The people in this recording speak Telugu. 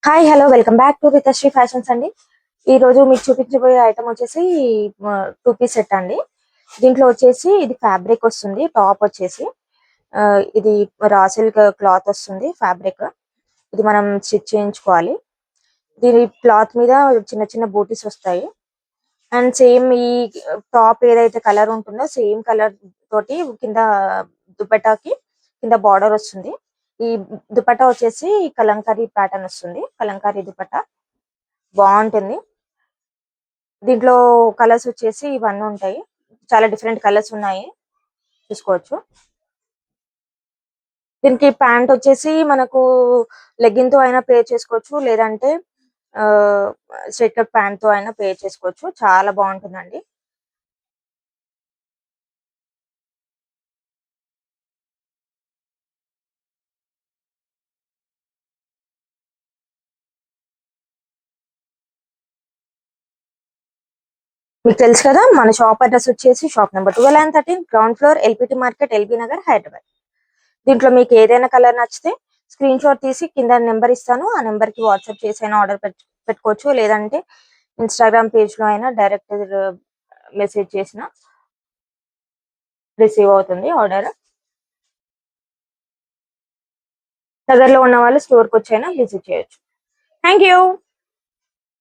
Hi hello welcome back to Ritashree fashions అండి. ఈ రోజు మీకు చూపించబోయే ఐటమ్ వచ్చేసి 2 పీస్ సెట్ అండి. దీంట్లో వచ్చేసి ఇది ఫ్యాబ్రిక్ వస్తుంది. టాప్ వచ్చేసి ఇది రా సిల్క్ క్లాత్ వస్తుంది. ఫ్యాబ్రిక్ ఇది మనం స్టిచ్ చేయించుకోవాలి. దీని క్లాత్ మీద చిన్న చిన్న బూటీస్ వస్తాయి. అండ్ సేమ్ ఈ టాప్ ఏదైతే కలర్ ఉంటుందో సేమ్ కలర్ తోటి కింద దుపట్టాకి కింద బార్డర్ వస్తుంది. ఈ దుపట్టా వచ్చేసి కలంకారీ ప్యాటర్న్ వస్తుంది. కలంకారీ దుపట్టా బాగుంటుంది. దీంట్లో కలర్స్ వచ్చేసి ఇవన్నీ ఉంటాయి. చాలా డిఫరెంట్ కలర్స్ ఉన్నాయి, చూసుకోవచ్చు. దీనికి ప్యాంట్ వచ్చేసి మనకు లెగ్గిన్ తో అయినా పేర్ చేసుకోవచ్చు, లేదంటే స్ట్రైట్ కట్ ప్యాంట్ తో అయినా పేర్ చేసుకోవచ్చు. చాలా బాగుంటుందండి. మీకు తెలుసు కదా, మన షాప్ అడ్రస్ వచ్చేసి shop number 12 and 13, ground floor, LPT market, LB Nagar, Hyderabad. దీంట్లో మీకు ఏదైనా కలర్ నచ్చితే స్క్రీన్ షాట్ తీసి కింద నెంబర్ ఇస్తాను. ఆ నెంబర్ కి వాట్సాప్ చేసి అయినా ఆర్డర్ పెట్టుకోవచ్చు, లేదంటే ఇన్స్టాగ్రామ్ పేజ్ లో అయినా డైరెక్ట్ మెసేజ్ చేసిన రిసీవ్ అవుతుంది ఆర్డర్. దగ్గరలో ఉన్న వాళ్ళు స్టోర్ కి వచ్చి అయినా విజిట్ చేయొచ్చు. Thank you.